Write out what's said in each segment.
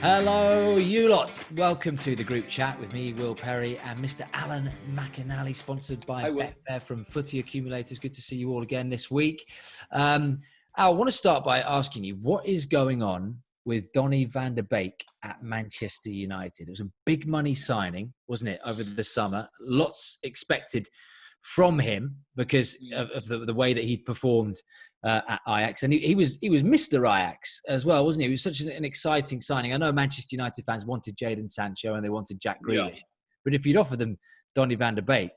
Hello, you lot. Welcome to the group chat with me, Will Perry, and Mr. Alan McInally, sponsored by Betfair from Footy Accumulators. Good to see you all again this week. Al, I want to start by asking you, what is going on with Donny van der Beek at Manchester United? It was a big money signing, wasn't it, over the summer? Lots expected from him because of the way that he performed at Ajax, and he was Mr. Ajax as well, wasn't he? It was such an exciting signing. I know Manchester United fans wanted Jadon Sancho and they wanted Jack Grealish, but if you'd offered them Donny van der Beek,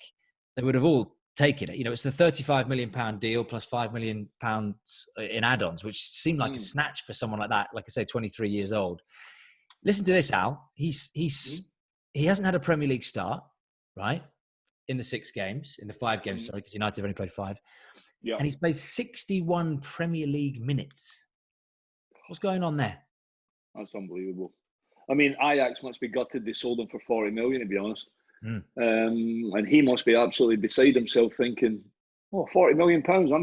they would have all taken it. You know, it's the £35 million deal plus £5 million in add-ons, which seemed like a snatch for someone like that. Like I say, 23 years old. Listen to this, Al. He hasn't had a Premier League start, right? In the 5 games, sorry, because United have only played 5. Yeah. And he's played 61 Premier League minutes. What's going on there? That's unbelievable. I mean, Ajax must be gutted they sold him for 40 million, to be honest. And he must be absolutely beside himself thinking, oh, 40 million pounds, I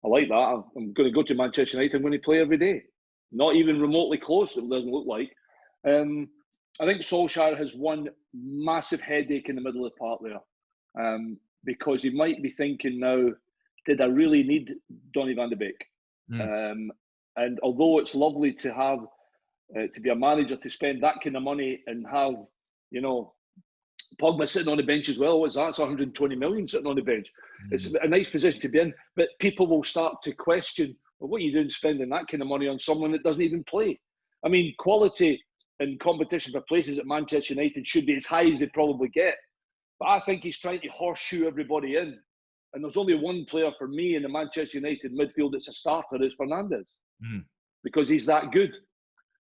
like that. I'm going to go to Manchester United. I'm going to play every day. Not even remotely close, it doesn't look like. I think Solskjaer has one massive headache in the middle of the park there, because he might be thinking now, did I really need Donny van der Beek? And although it's lovely to have, to be a manager, to spend that kind of money and have, you know, Pogba sitting on the bench as well, what's that? It's 120 million sitting on the bench. It's a nice position to be in, but people will start to question, well, what are you doing spending that kind of money on someone that doesn't even play? I mean, quality and competition for places at Manchester United should be as high as they probably get. But I think he's trying to horseshoe everybody in. And there's only one player for me in the Manchester United midfield that's a starter, is Fernandes. Because he's that good.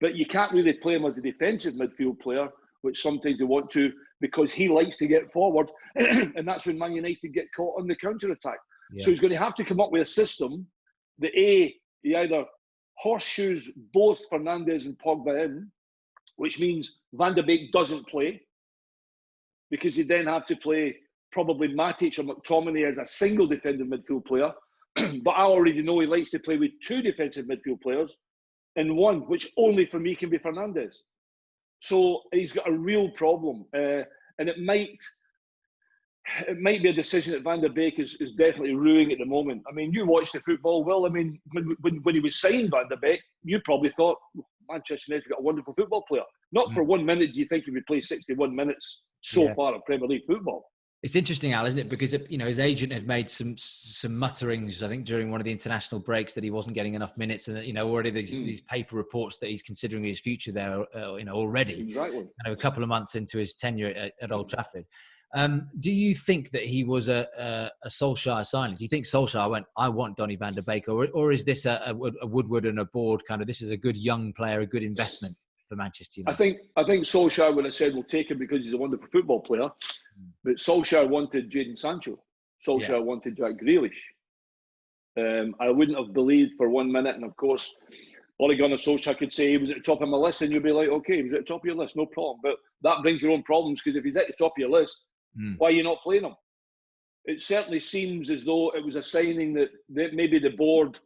But you can't really play him as a defensive midfield player, which sometimes they want to, because he likes to get forward. And that's when Man United get caught on the counter-attack. Yeah. So he's going to have to come up with a system that he either horseshoes both Fernandes and Pogba in, which means Van der Beek doesn't play, because he then have to play probably Matic or McTominay as a single defensive midfield player. But I already know he likes to play with 2 defensive midfield players and one, which only for me can be Fernandes. So he's got a real problem. And it might be a decision that Van der Beek is definitely ruining at the moment. I mean, you watched the football, Will. I mean, when he was signed, Van der Beek, you probably thought, Manchester United got a wonderful football player. Not for 1 minute do you think he would play 61 minutes so far of Premier League football. It's interesting, Al, isn't it? Because, you know, his agent had made some mutterings, I think, during one of the international breaks that he wasn't getting enough minutes, and that, you know, already these paper reports that he's considering his future there, you know, already. Exactly. You know, a couple of months into his tenure at Old Trafford. Do you think that he was a Solskjaer signing? Do you think Solskjaer went, I want Donny van der Beek, or is this a Woodward and a board kind of, this is a good young player, a good investment for Manchester United? I think Solskjaer would have said, we'll take him because he's a wonderful football player. But Solskjaer wanted Jadon Sancho. Solskjaer wanted Jack Grealish. I wouldn't have believed for 1 minute. And of course, Ole Gunnar Solskjaer could say he was at the top of my list, and you'd be like, okay, he was at the top of your list, no problem. But that brings your own problems, because if he's at the top of your list, why are you not playing him? It certainly seems as though it was a signing that maybe the board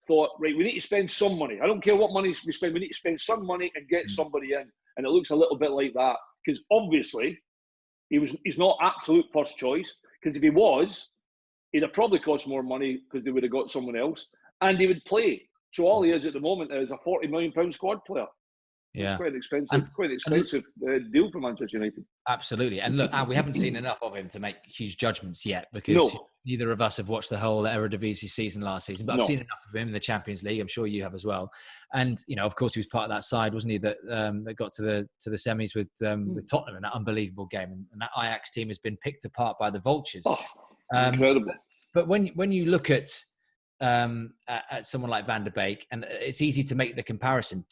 thought, right, we need to spend some money. I don't care what money we spend, we need to spend some money and get somebody in. And it looks a little bit like that, because obviously he's not absolute first choice, because if he was, he'd have probably cost more money because they would have got someone else, and he would play. So all he is at the moment is a £40 million squad player. Yeah, quite an expensive deal for Manchester United. Absolutely. And look, Al, we haven't seen enough of him to make huge judgments yet, because neither of us have watched the whole Eredivisie season last season. But I've seen enough of him in the Champions League. I'm sure you have as well. And you know, of course, he was part of that side, wasn't he? That got to the semis with Tottenham in that unbelievable game. And that Ajax team has been picked apart by the vultures. Incredible. But when you look at someone like Van der Beek, and it's easy to make the comparison.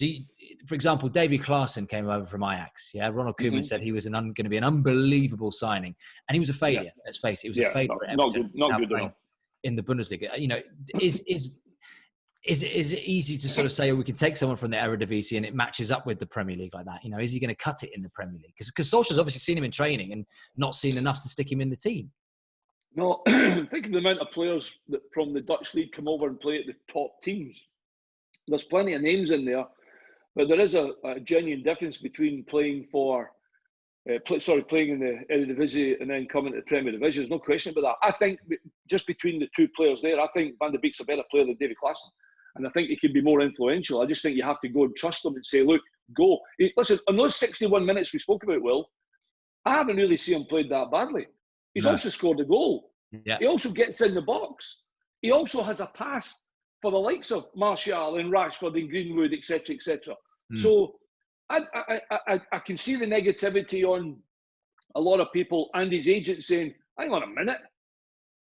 For example, Davy Klaassen came over from Ajax. Yeah, Ronald Koeman said he was going to be an unbelievable signing, and he was a failure. Let's face it, he was a failure. Not good enough in the Bundesliga. You know, is it easy to sort of say, we can take someone from the Eredivisie and it matches up with the Premier League like that? You know, is he going to cut it in the Premier League? Because Solskjaer's obviously seen him in training and not seen enough to stick him in the team. No, think of the amount of players that from the Dutch league come over and play at the top teams. There's plenty of names in there, But there is a genuine difference between playing for, playing in the Eredivisie and then coming to the Premier Division. There's no question about that. I think just between the two players there, I think Van de Beek's a better player than David Klaassen. And I think he can be more influential. I just think you have to go and trust him and say, look, go. Listen, on those 61 minutes we spoke about, Will, I haven't really seen him played that badly. He's also scored a goal. Yeah. He also gets in the box. He also has a pass for the likes of Martial and Rashford and Greenwood, etc., etc. So I can see the negativity on a lot of people and his agent saying, hang on a minute,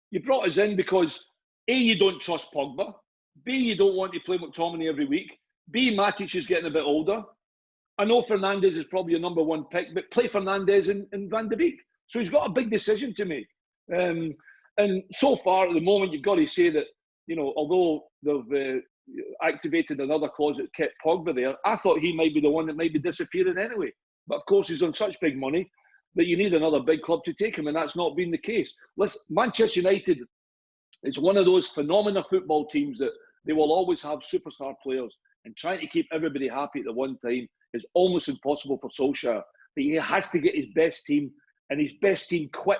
you brought us in because A, you don't trust Pogba, B, you don't want to play McTominay every week, B, Matic is getting a bit older. I know Fernandes is probably your number one pick, but play Fernandes and Van de Beek. So he's got a big decision to make. And so far, at the moment, you've got to say that, you know, although they've activated another clause that kept Pogba there, I thought he might be the one that might be disappearing anyway. But of course, he's on such big money that you need another big club to take him, and that's not been the case. Listen, Manchester United, it's one of those phenomenal football teams that they will always have superstar players, and trying to keep everybody happy at the one time is almost impossible for Solskjaer. But he has to get his best team, and his best team quick,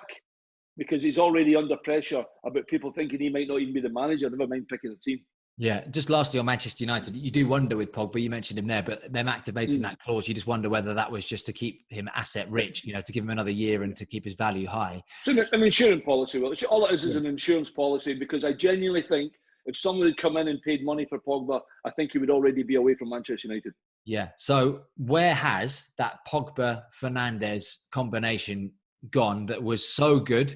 because he's already under pressure about people thinking he might not even be the manager, never mind picking a team. Yeah, just lastly on Manchester United, you do wonder with Pogba, you mentioned him there, but them activating that clause, you just wonder whether that was just to keep him asset rich, you know, to give him another year and to keep his value high. So it's an insurance policy. Well, all it is an insurance policy, because I genuinely think if someone had come in and paid money for Pogba, I think he would already be away from Manchester United. Yeah. So where has that Pogba-Fernandes combination gone that was so good,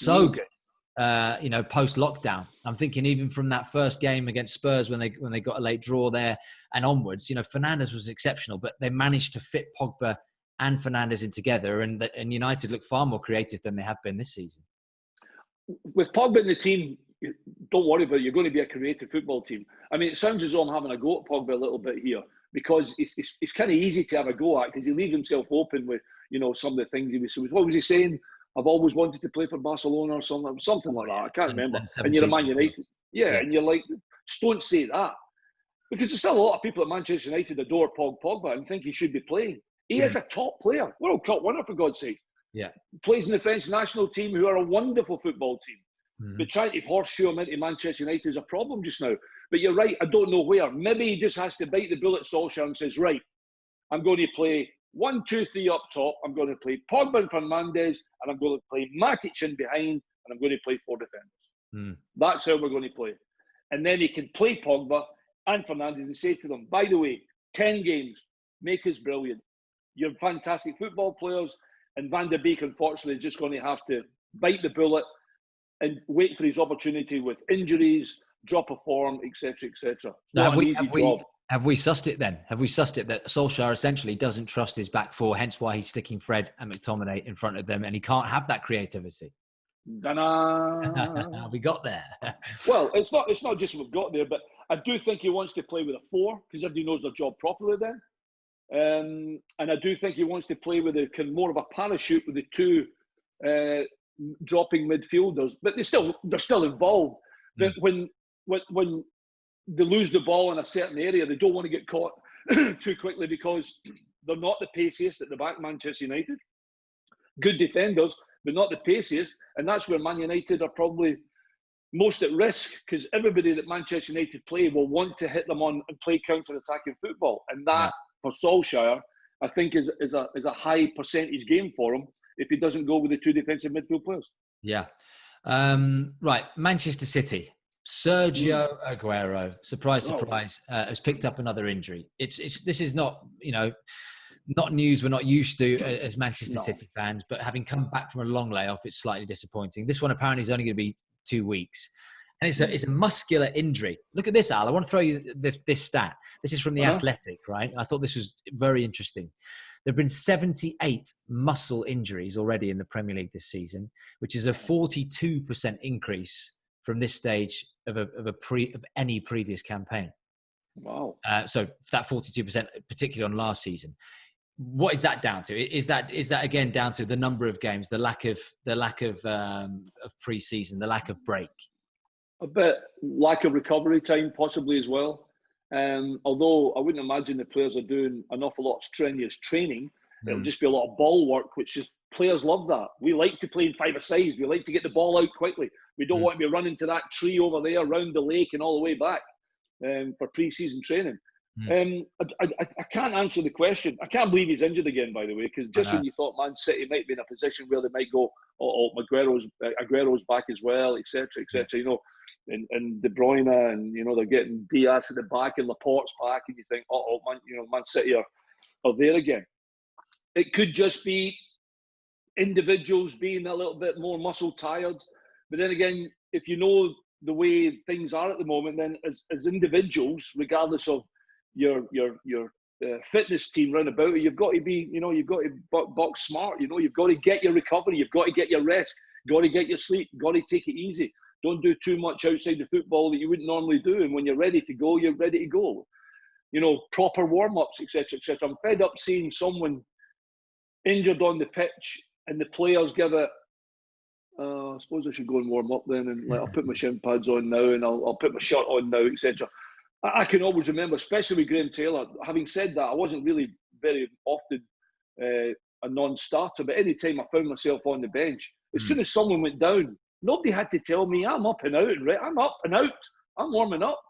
you know, post-lockdown? I'm thinking even from that first game against Spurs when they got a late draw there and onwards, you know, Fernandes was exceptional, but they managed to fit Pogba and Fernandes in together, and United look far more creative than they have been this season. With Pogba in the team, don't worry about it. You're going to be a creative football team. I mean, it sounds as though I'm having a go at Pogba a little bit here, because it's kind of easy to have a go at, because he leaves himself open with, you know, some of the things he was. What was he saying? I've always wanted to play for Barcelona or something like that. I can't remember. And you're a Man United. Yeah, and you're like, just don't say that. Because there's still a lot of people at Manchester United adore Pogba and think he should be playing. He is a top player. World Cup winner, for God's sake. Yeah. Plays in the French national team, who are a wonderful football team. But trying to horseshoe him into Manchester United is a problem just now. But you're right, I don't know where. Maybe he just has to bite the bullet, Solskjaer, and says, right, I'm going to play 1, 2, 3 up top. I'm going to play Pogba and Fernandes, and I'm going to play Matic in behind, and I'm going to play 4 defenders. That's how we're going to play. And then he can play Pogba and Fernandes and say to them, by the way, 10 games, make us brilliant. You're fantastic football players, and Van de Beek, unfortunately, is just going to have to bite the bullet and wait for his opportunity with injuries, drop of form, etc., etc. Have we sussed it then? Have we sussed it that Solskjaer essentially doesn't trust his back four, hence why he's sticking Fred and McTominay in front of them, and he can't have that creativity? We got there. Well, it's not just we've got there, but I do think he wants to play with a 4, because everybody knows their job properly then. And I do think he wants to play with more of a parachute with the 2 dropping midfielders, but they're still involved. But when they lose the ball in a certain area, they don't want to get caught too quickly, because they're not the paciest at the back, Manchester United. Good defenders, but not the paciest. And that's where Man United are probably most at risk, because everybody that Manchester United play will want to hit them on and play counter-attacking football. And that, for Solskjaer, I think is a high percentage game for him if he doesn't go with the 2 defensive midfield players. Yeah. Right. Manchester City. Sergio Aguero, surprise, has picked up another injury. This is not, you know, not news we're not used to as Manchester City fans, but having come back from a long layoff, it's slightly disappointing. This one apparently is only going to be 2 weeks. And it's a muscular injury. Look at this, Al. I want to throw you this stat. This is from The Athletic, right? I thought this was very interesting. There have been 78 muscle injuries already in the Premier League this season, which is a 42% increase from this stage of any previous campaign. Wow. So that 42%, particularly on last season. What is that down to? Is that again down to the number of games, the lack of pre-season, the lack of break? A bit lack of recovery time, possibly as well. Although I wouldn't imagine the players are doing an awful lot of strenuous training. It'll just be a lot of ball work, which is players love that. We like to play in five-a-sides. We like to get the ball out quickly. We don't want to be running to that tree over there, around the lake and all the way back for pre-season training. I can't answer the question. I can't believe he's injured again, by the way, because just when you thought Man City might be in a position where they might go, Aguero's back as well, etc., etc. You know, and De Bruyne, and you know they're getting Diaz at the back and Laporte's back, and you think, Man City are there again. It could just be individuals being a little bit more muscle tired, but then again, if you know the way things are at the moment, then as individuals, regardless of your fitness team round about it, you've got to be, you've got to box smart. You've got to get your recovery, you've got to get your rest, got to get your sleep, got to take it easy. Don't do too much outside the football that you wouldn't normally do. And when you're ready to go, you're ready to go. Proper warm-ups, etc., etc. I'm fed up seeing someone injured on the pitch and the players give it, I suppose I should go and warm up then, and I'll put my shin pads on now, and I'll put my shirt on now, etc. I can always remember, especially with Graham Taylor. Having said that, I wasn't really very often a non-starter, but any time I found myself on the bench, as soon as someone went down, nobody had to tell me I'm up and out. I'm up and out. I'm warming up,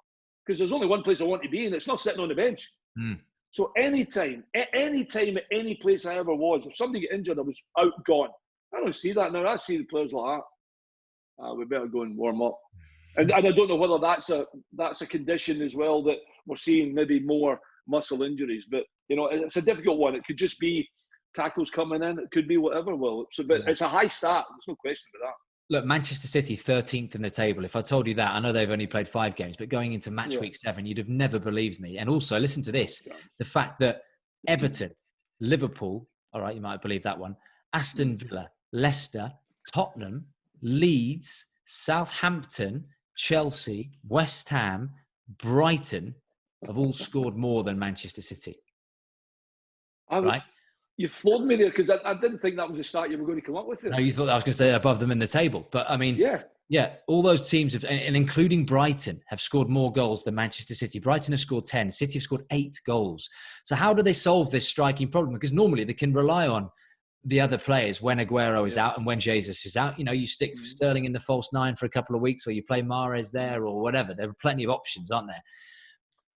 because there's only one place I want to be, and it's not sitting on the bench. So anytime, at any place I ever was, if somebody got injured, I was out, gone. I don't see that now. I see the players like that. We better go and warm up. And I don't know whether that's a condition as well, that we're seeing maybe more muscle injuries. But, it's a difficult one. It could just be tackles coming in. It could be whatever. But it's a high start. There's no question about that. Look, Manchester City, 13th in the table. If I told you that, I know they've only played 5 games, but going into match week 7, you'd have never believed me. And also, listen to this, the fact that Everton, Liverpool, all right, you might believe that one, Aston Villa, Leicester, Tottenham, Leeds, Southampton, Chelsea, West Ham, Brighton have all scored more than Manchester City. Right? You floored me there, because I didn't think that was the start you were going to come up with. No, you thought I was going to say above them in the table. But I mean, yeah, all those teams have, and including Brighton, have scored more goals than Manchester City. Brighton have scored 10. City have scored 8 goals. So how do they solve this striking problem? Because normally they can rely on the other players when Aguero is out and when Jesus is out. You stick Sterling in the false 9 for a couple of weeks, or you play Mahrez there or whatever. There are plenty of options, aren't there?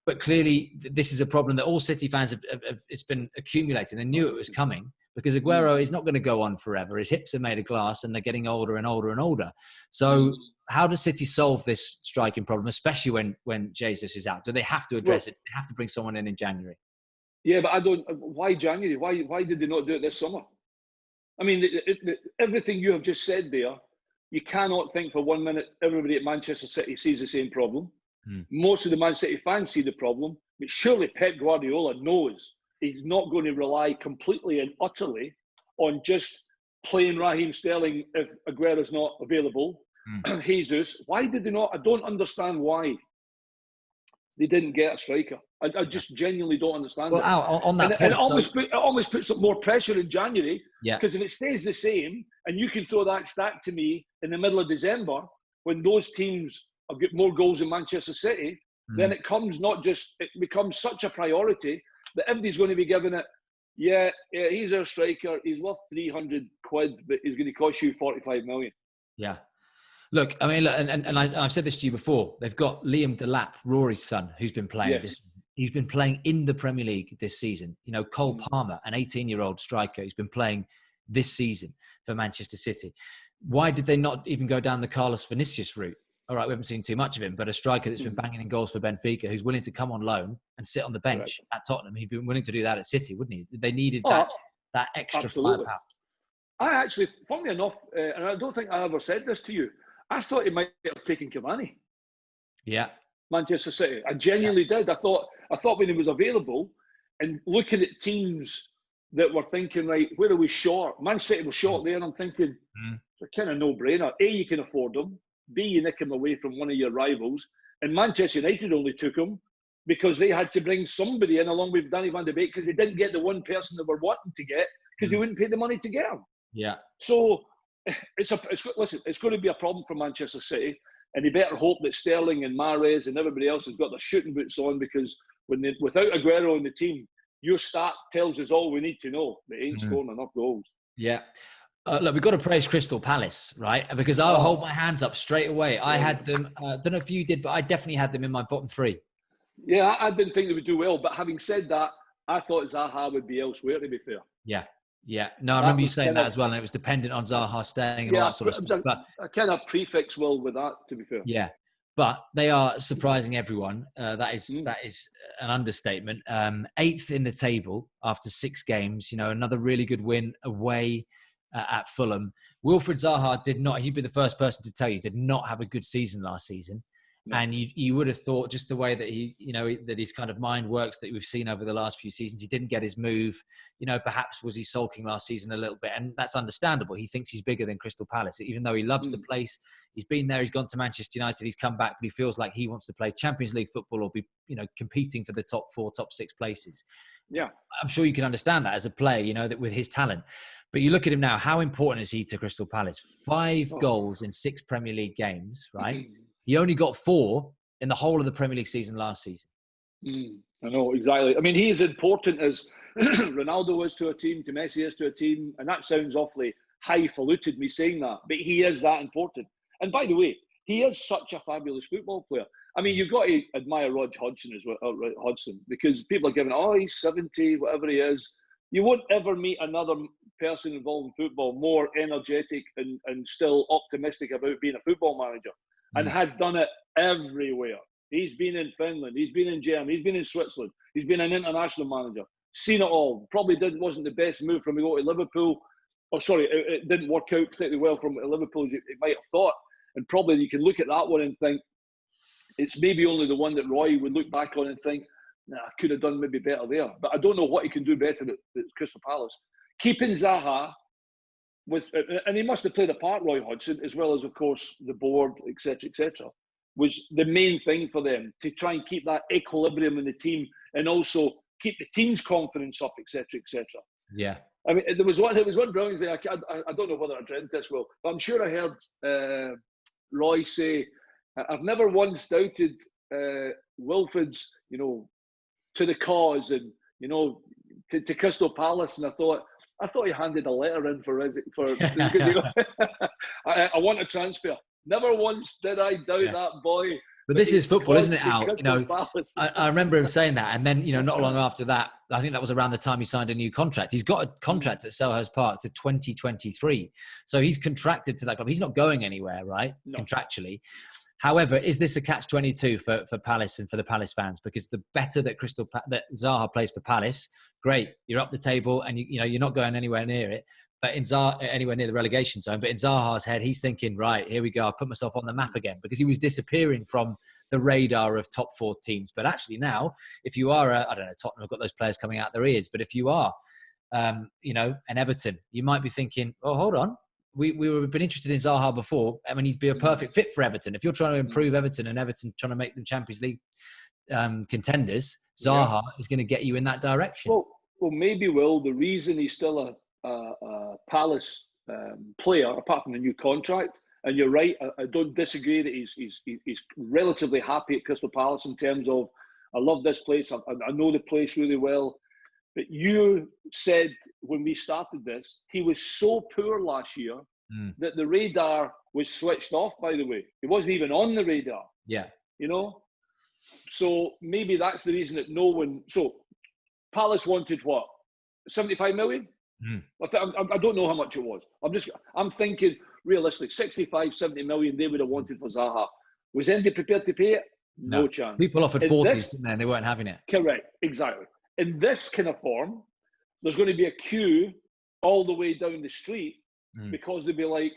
But clearly, this is a problem that all City fans have it's been accumulating. They knew it was coming, because Aguero is not going to go on forever. His hips are made of glass, and they're getting older and older and older. So how does City solve this striking problem, especially when Jesus is out? Do they have to address it? Do they have to bring someone in January? Yeah, but I don't. Why January? Why did they not do it this summer? I mean, everything you have just said there, you cannot think for 1 minute everybody at Manchester City sees the same problem. Most of the Man City fans see the problem, but surely Pep Guardiola knows he's not going to rely completely and utterly on just playing Raheem Sterling if Aguero's not available. Jesus, why did they not? I don't understand why they didn't get a striker. I just genuinely don't understand it. On that point, and it almost puts up more pressure in January, because if it stays the same, and you can throw that stat to me in the middle of December, when those teams have got more goals than Manchester City, then it becomes such a priority that everybody's going to be giving it, he's our striker, he's worth 300 quid, but he's going to cost you 45 million. Yeah. Look, I mean, and I've said this to you before, they've got Liam Delap, Rory's son, who's been playing this. He's been playing in the Premier League this season. Cole Palmer, an 18-year-old striker, who's been playing this season for Manchester City. Why did they not even go down the Carlos Vinicius route? All right, we haven't seen too much of him, but a striker that's been banging in goals for Benfica, who's willing to come on loan and sit on the bench at Tottenham. He'd been willing to do that at City, wouldn't he? They needed that extra firepower. I actually, funnily enough, and I don't think I ever said this to you, I thought he might have taken Cavani. Yeah. Manchester City. I genuinely did. I thought when he was available, and looking at teams that were thinking, right, where are we short? Man City was short there, and I'm thinking, it's a kind of no-brainer. A, you can afford them. B, you nick him away from one of your rivals. And Manchester United only took him because they had to bring somebody in along with Donny van de Beek, because they didn't get the one person they were wanting to get, because they wouldn't pay the money to get him. Yeah. So it's going to be a problem for Manchester City. And you better hope that Sterling and Mahrez and everybody else has got their shooting boots on, because without Aguero in the team, your stat tells us all we need to know. They ain't scoring enough goals. Yeah. Look, we've got to praise Crystal Palace, right? Because I'll hold my hands up straight away. I had them, don't know if you did, but I definitely had them in my bottom three. Yeah, I didn't think they would do well. But having said that, I thought Zaha would be elsewhere, to be fair. Yeah. Yeah. No, I remember you saying that as well. And it was dependent on Zaha staying and all that sort of stuff. But I kind of prefix well with that, to be fair. Yeah. But they are surprising everyone. That is an understatement. 8th in the table after 6 games. You know, another really good win away at Fulham. Wilfried Zaha did not. He'd be the first person to tell you did not have a good season last season. No. And you would have thought, just the way that that his kind of mind works, that we've seen over the last few seasons, he didn't get his move. You know, perhaps was he sulking last season a little bit, and that's understandable. He thinks he's bigger than Crystal Palace, even though he loves the place. He's been there. He's gone to Manchester United. He's come back, but he feels like he wants to play Champions League football or be, competing for the top 4, top 6 places. Yeah, I'm sure you can understand that as a player, that with his talent. But you look at him now. How important is he to Crystal Palace? 5 goals in 6 Premier League games, right? He only got 4 in the whole of the Premier League season last season. I know, exactly. I mean, he is important as Ronaldo is to a team, to Messi is to a team, and that sounds awfully highfalutin, me saying that, but he is that important. And by the way, he is such a fabulous football player. I mean, you've got to admire Rog Hodgson as well, Hodgson, because people are giving, he's 70, whatever he is. You won't ever meet another person involved in football more energetic and still optimistic about being a football manager, and has done it everywhere. He's been in Finland, he's been in Germany, he's been in Switzerland, he's been an international manager, seen it all. Probably wasn't the best move from him to go to Liverpool. It didn't work out particularly well from Liverpool as you might have thought. And probably you can look at that one and think, it's maybe only the one that Roy would look back on and think, I could have done maybe better there. But I don't know what he can do better at Crystal Palace. Keeping Zaha, and he must have played a part, Roy Hodgson, as well as, of course, the board, etc., was the main thing for them, to try and keep that equilibrium in the team and also keep the team's confidence up, etc. Yeah. I mean, there was one brilliant thing. I don't know whether I dreamt this well, but I'm sure I heard Roy say, I've never once doubted Wilfred's, to the cause and, to Crystal Palace. And I thought he handed a letter in for I want a transfer. Never once did I doubt that boy. But this is football, isn't it, Al? I remember him saying that. And then, not long after that, I think that was around the time he signed a new contract. He's got a contract at Selhurst Park to 2023. So he's contracted to that club. He's not going anywhere, right? No. Contractually. However, is this a catch-22 for Palace and for the Palace fans? Because the better that that Zaha plays for Palace, great. You're up the table and you're not going anywhere near it. But anywhere near the relegation zone. But in Zaha's head, he's thinking, right, here we go. I'll put myself on the map again, because he was disappearing from the radar of top 4 teams. But actually now, if you are, I don't know, Tottenham have got those players coming out their ears. But if you are, an Everton, you might be thinking, oh, hold on. We've been interested in Zaha before. I mean, he'd be a perfect fit for Everton. If you're trying to improve Everton and Everton trying to make them Champions League contenders, Zaha is going to get you in that direction. Well, maybe, Will, the reason he's still a Palace player, apart from the new contract, and you're right, I don't disagree that he's relatively happy at Crystal Palace in terms of, I love this place, I know the place really well. But you said when we started this, he was so poor last year that the radar was switched off, by the way. He wasn't even on the radar. Yeah. So maybe that's the reason that no one... So Palace wanted what? 75 million? I don't know how much it was. I'm thinking realistic, 65, 70 million they would have wanted for Zaha. Was anybody prepared to pay it? No chance. People offered 40s, didn't they? And they weren't having it. Correct, exactly. In this kind of form, there's going to be a queue all the way down the street because they'll be like,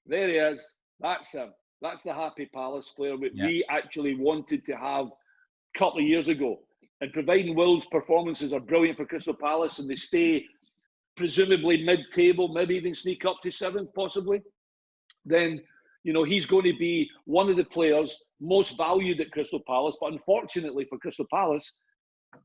there he is, that's him. That's the happy Palace player that we actually wanted to have a couple of years ago. And providing Will's performances are brilliant for Crystal Palace and they stay presumably mid-table, maybe even sneak up to 7th possibly, then, he's going to be one of the players most valued at Crystal Palace. But unfortunately for Crystal Palace,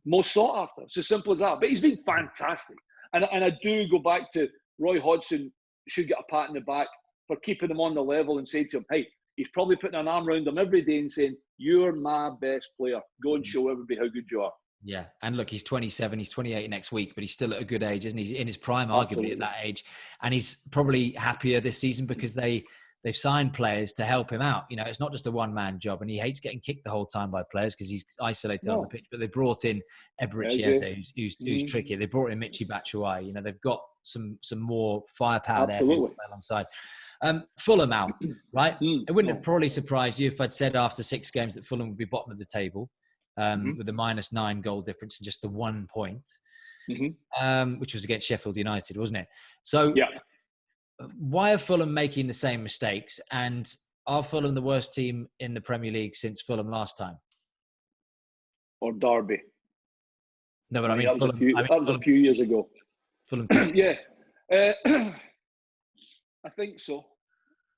most sought after. It's as simple as that. But he's been fantastic. And I do go back to Roy Hodgson should get a pat in the back for keeping him on the level and saying to him, hey, He's probably putting an arm around them every day and saying, "You're my best player. Go and show everybody how good you are." Yeah. And look, he's 27, he's 28 next week, but he's still at a good age, isn't he? He's in his prime, arguably, at that age. And he's probably happier this season because they've signed players to help him out. You know, it's not just a one-man job, and he hates getting kicked the whole time by players because he's isolated on the pitch. But they brought in Eberechi Eze, who's tricky. They brought in Michy Batshuayi. You know, they've got some more firepower there alongside. Fulham out, right? It wouldn't have probably surprised you if I'd said after 6 games that Fulham would be bottom of the table. With a -9 goal difference and just the 1 point, which was against Sheffield United, wasn't it? So why are Fulham making the same mistakes? And are Fulham the worst team in the Premier League since Fulham last time? Or Derby? No, but I mean, that was a few years ago. Fulham yeah. I think so.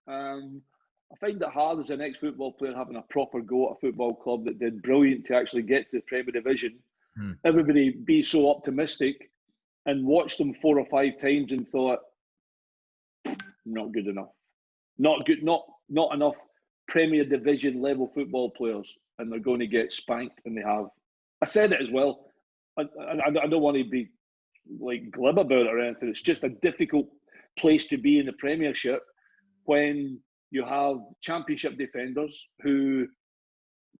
I find it hard as an ex-football player having a proper go at a football club that did brilliant to actually get to the Premier Division. Everybody be so optimistic and watched them 4 or 5 times and thought, not good enough. Not enough Premier Division level football players, and they're going to get spanked, and they have. I said it as well. I don't want to be like glib about it or anything. It's just a difficult place to be in the Premiership when you have Championship defenders who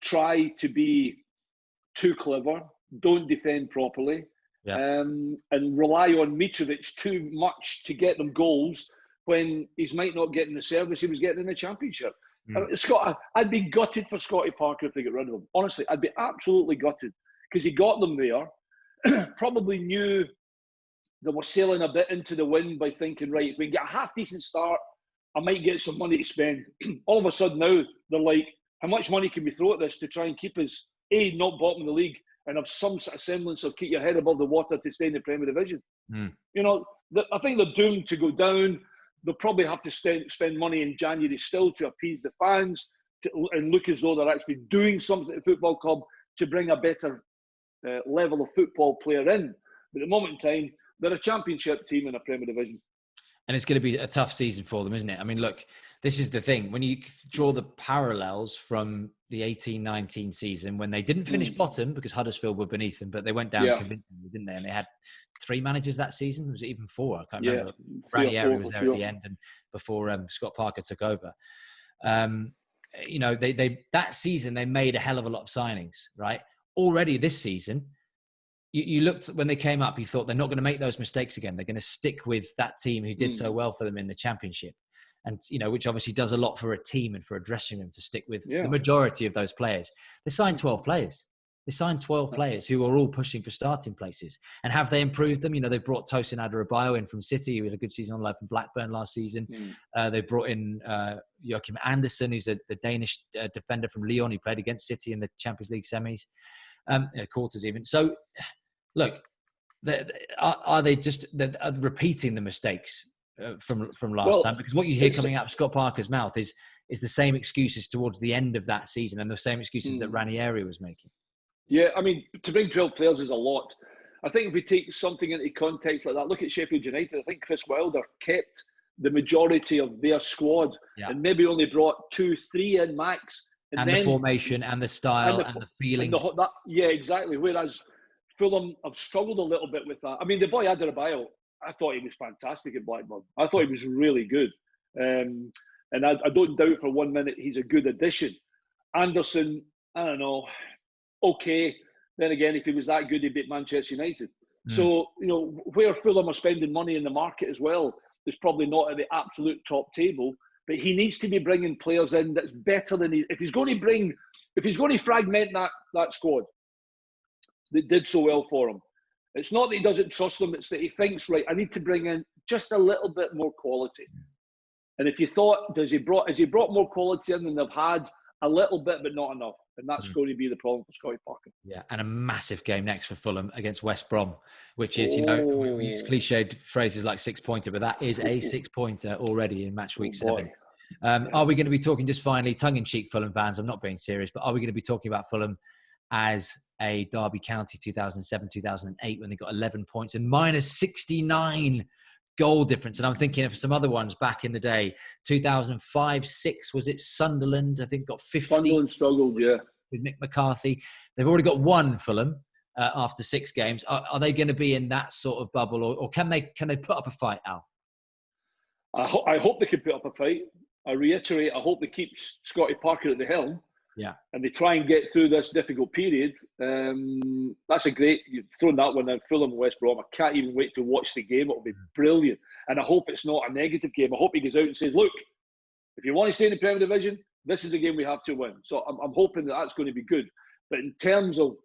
try to be too clever, don't defend properly, and rely on Mitrovic too much to get them goals when he's might not getting the service he was getting in the Championship. I'd be gutted for Scotty Parker if they get rid of him. Honestly, I'd be absolutely gutted because he got them there. Probably knew they were sailing a bit into the wind by thinking, right, if we can get a half-decent start, I might get some money to spend. All of a sudden now, they're like, how much money can we throw at this to try and keep us, not bottom of the league, and have some sort of semblance of keep your head above the water to stay in the Premier Division? You know, I think they're doomed to go down. They'll probably have to spend money in January still to appease the fans and look as though they're actually doing something at the football club to bring a better level of football player in. But at the moment in time, they're a Championship team in a Premier Division. And it's going to be a tough season for them, isn't it? I mean, look, this is the thing. When you draw the parallels from the 18-19 season, when they didn't finish bottom because Huddersfield were beneath them, but they went down convincingly, didn't they? And they had 3 managers that season. Was it even 4? I can't remember. Ranieri was there at the end and before Scott Parker took over. You know, they that season, they made a hell of a lot of signings, right? Already this season, you looked when they came up, you thought they're not going to make those mistakes again. They're going to stick with that team who did so well for them in the Championship. And, you know, which obviously does a lot for a team and for a dressing room to stick with the majority of those players. They signed 12 players. They signed 12 players who are all pushing for starting places. And have they improved them? You know, they brought Tosin Adarabioyo in from City, who had a good season on loan from Blackburn last season. They brought in Joachim Andersen, who's the Danish defender from Lyon, who played against City in the Champions League semis, quarters even. So, look, are they just repeating the mistakes from last time? Because what you hear coming out of Scott Parker's mouth is the same excuses towards the end of that season and the same excuses that Ranieri was making. Yeah, I mean, to bring 12 players is a lot. I think if we take something into context like that, look at Sheffield United. I think Chris Wilder kept the majority of their squad and maybe only brought 2-3 in max. And then the formation and the style and the feeling. Yeah, exactly. Whereas Fulham have struggled a little bit with that. I mean, the boy Adarabioyo, I thought he was fantastic at Blackburn. I thought he was really good. And I don't doubt for 1 minute he's a good addition. Anderson, I don't know, okay. Then again, if he was that good, he'd beat Manchester United. So, you know, where Fulham are spending money in the market as well, is probably not at the absolute top table. But he needs to be bringing players in that's better than if he's going to fragment that squad that did so well for him. It's not that he doesn't trust them, it's that he thinks, right, I need to bring in just a little bit more quality. And if you thought, has he brought more quality in than they've had? A little bit, but not enough. And that's going to be the problem for Scotty Parker. Yeah, and a massive game next for Fulham against West Brom, which is, you know, we use cliched phrases like 6-pointer, but that is a 6-pointer already in match week 7. Are we going to be talking, just finally, tongue-in-cheek Fulham fans, I'm not being serious, but are we going to be talking about Fulham as a Derby County 2007-2008 when they got 11 points and minus 69 goal difference. And I'm thinking of some other ones back in the day, 2005-06, was it Sunderland? I think got 50. Sunderland struggled, yeah. With Mick McCarthy. They've already got one, Fulham, after 6 games. Are they going to be in that sort of bubble, or can they put up a fight, Al? I hope they can put up a fight. I reiterate, I hope they keep Scotty Parker at the helm. Yeah. And they try and get through this difficult period. That's a great, you've thrown that one in, Fulham West Brom. I can't even wait to watch the game. It'll be brilliant. And I hope it's not a negative game. I hope he goes out and says, look, if you want to stay in the Premier Division, this is a game we have to win. So I'm hoping that that's going to be good. But in terms of,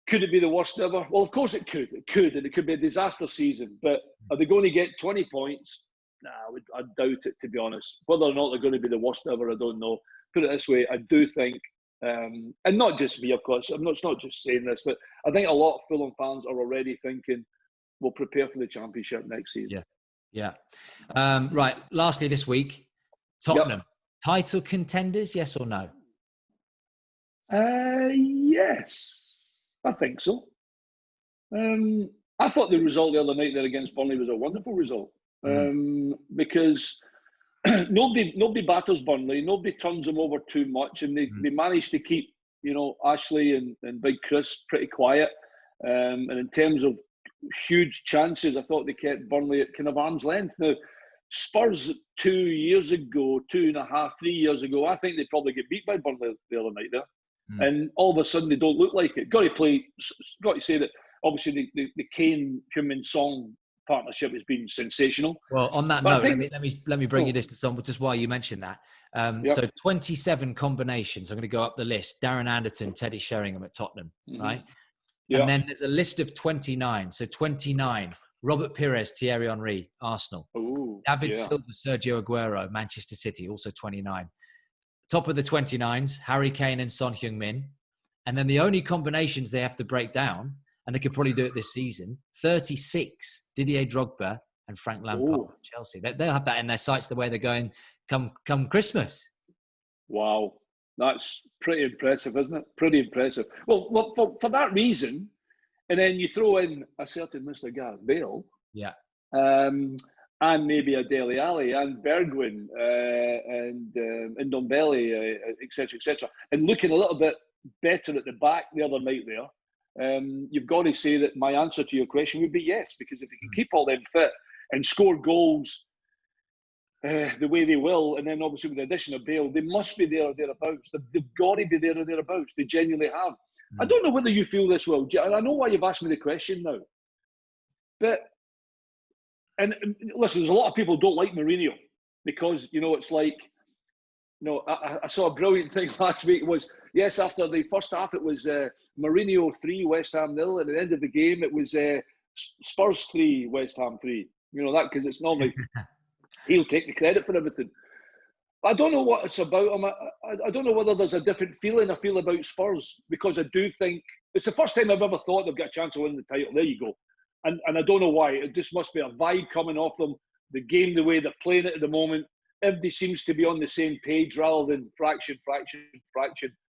could it be the worst ever? Well, of course it could. It could, and it could be a disaster season. But are they going to get 20 points? Nah, I doubt it, to be honest. Whether or not they're going to be the worst ever, I don't know. Put it this way, I do think, and not just me, of course, it's not just saying this, but I think a lot of Fulham fans are already thinking, we'll prepare for the Championship next season. Yeah. Right, lastly this week, Tottenham. Title contenders, yes or no? Yes, I think so. I thought the result the other night there against Burnley was a wonderful result. Because nobody batters Burnley, nobody turns them over too much, and they managed to keep, Ashley and Big Chris pretty quiet. And in terms of huge chances, I thought they kept Burnley at kind of arm's length. Now, Spurs 2 years ago, 2.5, 3 years ago, I think they probably get beat by Burnley the other night there. And all of a sudden they don't look like it. Got to say that obviously the Kane Heung-min Song partnership has been sensational. Well, on that note, let me bring you this just while you mentioned that. So 27 combinations. I'm going to go up the list. Darren Anderton, Teddy Sheringham at Tottenham, right? Yeah. And then there's a list of 29. So 29. Robert Pires, Thierry Henry, Arsenal. Ooh, David Silva, Sergio Aguero, Manchester City, also 29. Top of the 29s, Harry Kane and Son Heung-min. And then the only combinations they have to break down, and they could probably do it this season, 36, Didier Drogba and Frank Lampard at Chelsea. They'll have that in their sights the way they're going come Christmas. Wow. That's pretty impressive, isn't it? Pretty impressive. Well, for that reason, and then you throw in a certain Mr. Gareth Bale. Yeah. And maybe a Dele Alli and Bergwijn and Ndombele, etc. And looking a little bit better at the back the other night there, you've got to say that my answer to your question would be yes, because if they can keep all them fit and score goals the way they will, and then obviously with the addition of Bale, they must be there or thereabouts. They've got to be there or thereabouts. They genuinely have. I don't know whether you feel this, Will. I know why you've asked me the question now. But, and listen, there's a lot of people who don't like Mourinho because, it's like, I saw a brilliant thing last week was, yes, after the first half, it was Mourinho 3, West Ham 0. At the end of the game, it was Spurs 3, West Ham 3. That because it's normally he'll take the credit for everything. I don't know what it's about him. I don't know whether there's a different feeling I feel about Spurs, because I do think it's the first time I've ever thought they've got a chance of winning the title. There you go. And I don't know why. It just must be a vibe coming off them. The game, the way they're playing it at the moment, everybody seems to be on the same page rather than fraction,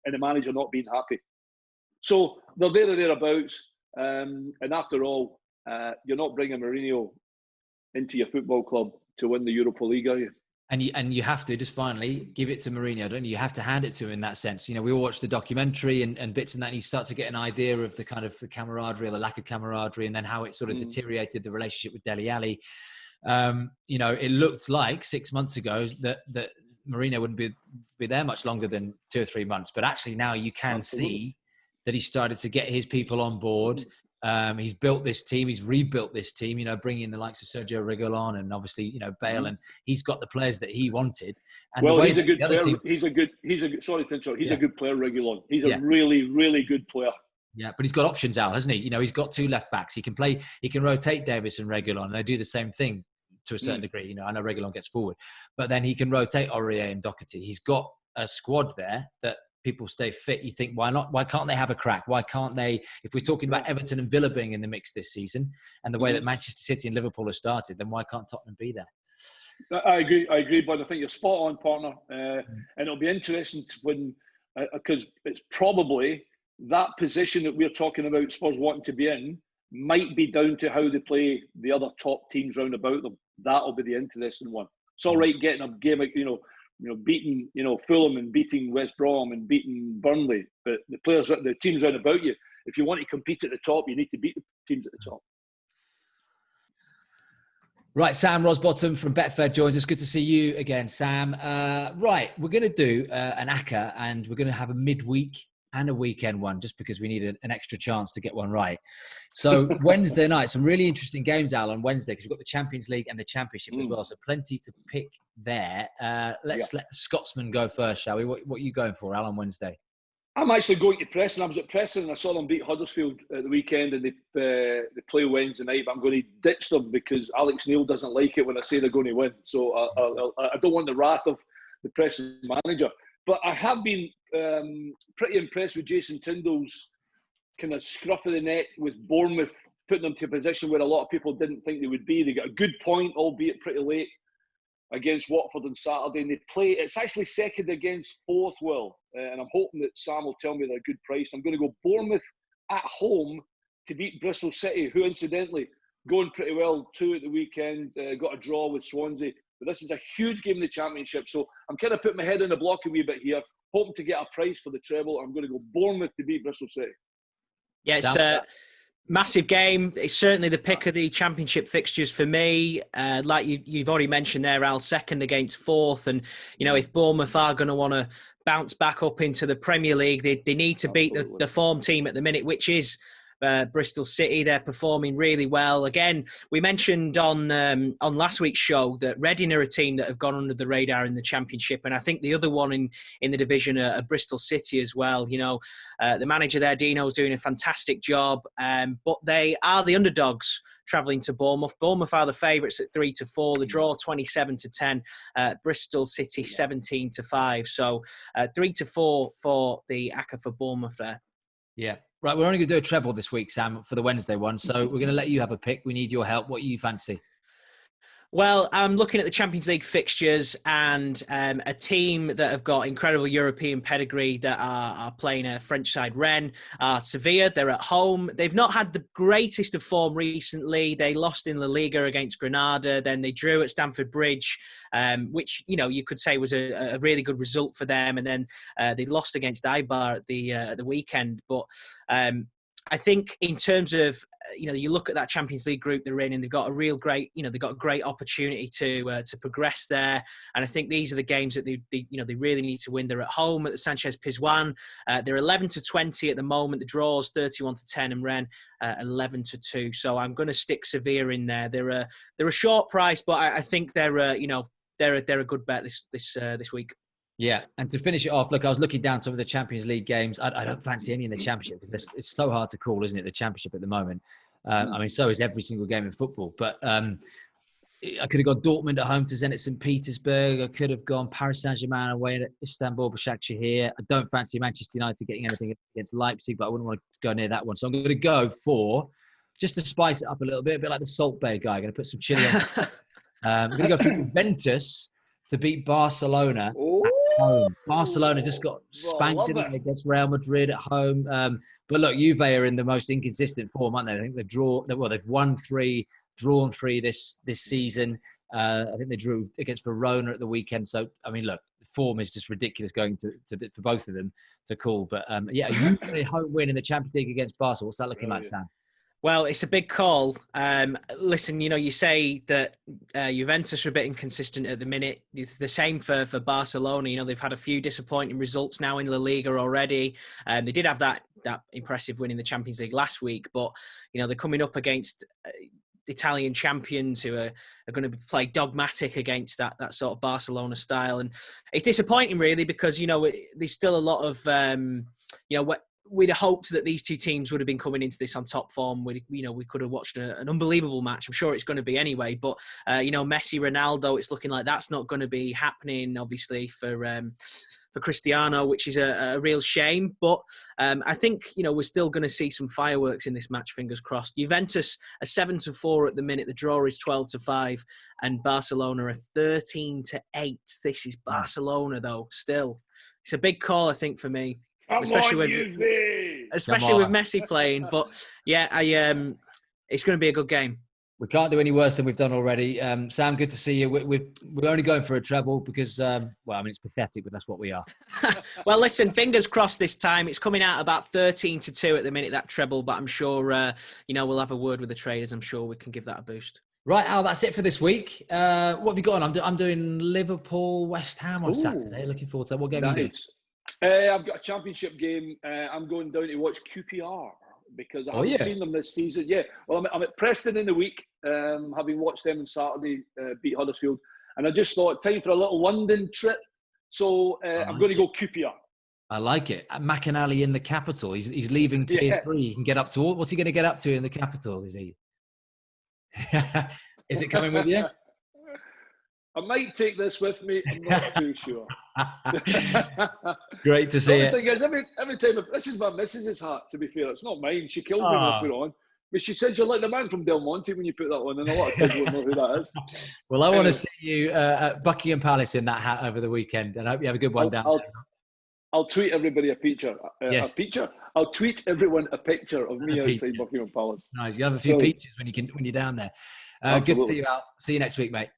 and the manager not being happy. So they're there or thereabouts. And after all, you're not bringing Mourinho into your football club to win the Europa League, are you? And you have to, just finally, give it to Mourinho, don't you? You have to hand it to him in that sense. We all watch the documentary and bits and that, and you start to get an idea of the kind of the camaraderie or the lack of camaraderie, and then how it sort of deteriorated the relationship with Dele Alli. It looked like 6 months ago that Mourinho wouldn't be there much longer than 2 or 3 months. But actually now you can see that he started to get his people on board. He's built this team. He's rebuilt this team, bringing in the likes of Sergio Reguilon and obviously, Bale, and he's got the players that he wanted. And he's a good player. He's a good, sorry to interrupt. He's a good player, Reguilon. He's a really, really good player. Yeah, but he's got options out, hasn't he? He's got 2 left backs. He can rotate Davis and Reguilon, and they do the same thing to a certain degree. I know Reguilon gets forward, but then he can rotate Aurier and Doherty. He's got a squad there that people stay fit. You think, why not? Why can't they have a crack? Why can't they? If we're talking about Everton and Villa being in the mix this season, and the way that Manchester City and Liverpool have started, then why can't Tottenham be there? I agree, but I think you're spot on, partner. And it'll be interesting when, because it's probably that position that we're talking about Spurs wanting to be in might be down to how they play the other top teams round about them. That'll be the interesting one. It's all right getting a game, beating, Fulham and beating West Brom and beating Burnley, but the teams round about you, if you want to compete at the top, you need to beat the teams at the top. Right, Sam Rosbottom from Betfair joins us. Good to see you again, Sam. Right, we're going to do an ACCA, and we're going to have a midweek and a weekend one, just because we need an extra chance to get one right. So Wednesday night, some really interesting games, Al, on Wednesday, because we've got the Champions League and the Championship as well. So plenty to pick there. Let's let the Scotsman go first, shall we? What are you going for, Al, on Wednesday? I'm actually going to Preston. I was at Preston and I saw them beat Huddersfield at the weekend, and they play Wednesday night. But I'm going to ditch them because Alex Neil doesn't like it when I say they're going to win. So I don't want the wrath of the Preston manager. But I have been pretty impressed with Jason Tyndall's kind of scruff of the neck with Bournemouth, putting them to a position where a lot of people didn't think they would be. They got a good point, albeit pretty late, against Watford on Saturday, and it's actually second against fourth, Will, and I'm hoping that Sam will tell me they're a good price. I'm going to go Bournemouth at home to beat Bristol City, who incidentally going pretty well too at the weekend, got a draw with Swansea, but this is a huge game in the Championship, so I'm kind of putting my head in the block a wee bit here, hoping to get a price for the treble. I'm going to go Bournemouth to beat Bristol City. Yeah, it's massive game. It's certainly the pick of the Championship fixtures for me. Like you've already mentioned there, Al, second against fourth. And, if Bournemouth are going to want to bounce back up into the Premier League, they need to beat the form team at the minute, which is Bristol City. They're performing really well. Again, we mentioned on last week's show that Reading are a team that have gone under the radar in the Championship, and I think the other one in the division are Bristol City as well. The manager there, Dino, is doing a fantastic job, but they are the underdogs travelling to Bournemouth. Bournemouth are the favourites at 3-4. The draw 27-10. Bristol City 17-5. So 3-4 for the ACCA for Bournemouth there. Yeah. Right, we're only going to do a treble this week, Sam, for the Wednesday one. So we're going to let you have a pick. We need your help. What you fancy? Well, I'm looking at the Champions League fixtures, and a team that have got incredible European pedigree that are playing a French side, Rennes, Sevilla. They're at home. They've not had the greatest of form recently. They lost in La Liga against Granada. Then they drew at Stamford Bridge, which, you could say was a really good result for them. And then they lost against Eibar at the weekend. But I think in terms of, you look at that Champions League group they're in, and they've got a real great, they've got a great opportunity to progress there. And I think these are the games that they really need to win. They're at home at the Sanchez Pizjuan. They're 11-20 at the moment. The draws 31-10, and Rennes 11-2. So I'm going to stick Sevilla in there. They're a short price, but I think they're a good bet this week. Yeah, and to finish it off, look, I was looking down some of the Champions League games. I don't fancy any in the Championship because it's so hard to call, isn't it, the Championship at the moment? So is every single game in football. But I could have gone Dortmund at home to Zenit St. Petersburg. I could have gone Paris Saint-Germain away at Istanbul, Başakşehir. I don't fancy Manchester United getting anything against Leipzig, but I wouldn't want to go near that one. So I'm going to go for, just to spice it up a little bit, a bit like the Salt Bay guy. I'm going to put some chili on. I'm going to go for Juventus to beat Barcelona at home. Barcelona just got spanked against Real Madrid at home. But look, Juve are in the most inconsistent form, aren't they? I think they've won 3, drawn 3 this season. I think they drew against Verona at the weekend. So, look, the form is just ridiculous going to for both of them to call. But a Juve home win in the Champions League against Barca. What's that looking like, Sam? Well, it's a big call. Listen, you say that Juventus are a bit inconsistent at the minute. It's the same for Barcelona. They've had a few disappointing results now in La Liga already. They did have that impressive win in the Champions League last week, but they're coming up against Italian champions who are going to play dogmatic against that sort of Barcelona style, and it's disappointing really because there's still a lot of we'd have hoped that these two teams would have been coming into this on top form. We could have watched an unbelievable match. I'm sure it's going to be anyway. But Messi, Ronaldo, it's looking like that's not going to be happening. Obviously for Cristiano, which is a real shame. But I think we're still going to see some fireworks in this match. Fingers crossed. Juventus are 7-4 at the minute. The draw is 12-5, and Barcelona are 13-8. This is Barcelona though. Still, it's a big call, I think, for me. Especially with Messi playing, but yeah, it's going to be a good game. We can't do any worse than we've done already. Sam, good to see you. We're only going for a treble because, it's pathetic, but that's what we are. Well, listen, fingers crossed this time. It's coming out about 13-2 at the minute, that treble, but I'm sure, we'll have a word with the traders. I'm sure we can give that a boost. Right, Al, that's it for this week. What have you got on? I'm doing Liverpool, West Ham on Saturday. Looking forward to that. What game are you doing? I've got a championship game. I'm going down to watch QPR because I haven't seen them this season. Yeah, well, I'm at Preston in the week, having watched them on Saturday beat Huddersfield. And I just thought, time for a little London trip. So I'm going to go QPR. I like it. McInally in the capital. He's leaving tier 3. He can get up to, what's he going to get up to in the capital, is he? Is it coming with you? I might take this with me. I'm not too sure. Great to see it. The thing is, every time, this is my missus's hat, to be fair. It's not mine. She kills me when I put it on. But she says you're like the man from Del Monte when you put that on, and a lot of kids won't know who that is. Well, I want to see you at Buckingham Palace in that hat over the weekend, and I hope you have a good one down there. I'll tweet everybody a picture. A picture. I'll tweet everyone a picture of me outside Buckingham Palace. Nice. You have a few pictures when you're down there. Good to see you, Al. See you next week, mate.